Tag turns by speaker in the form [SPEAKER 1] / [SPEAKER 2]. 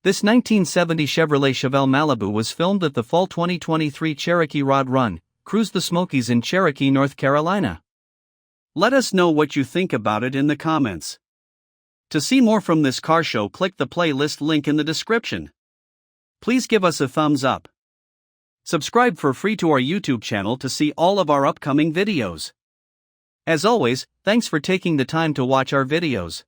[SPEAKER 1] This 1970 Chevrolet Chevelle Malibu was filmed at the fall 2023 Cherokee Rod Run, Cruise the Smokies in Cherokee, North Carolina.
[SPEAKER 2] Let us know what you think about it in the comments. To see more from this car show, click the playlist link in the description. Please give us a thumbs up. Subscribe for free to our YouTube channel to see all of our upcoming videos. As always, thanks for taking the time to watch our videos.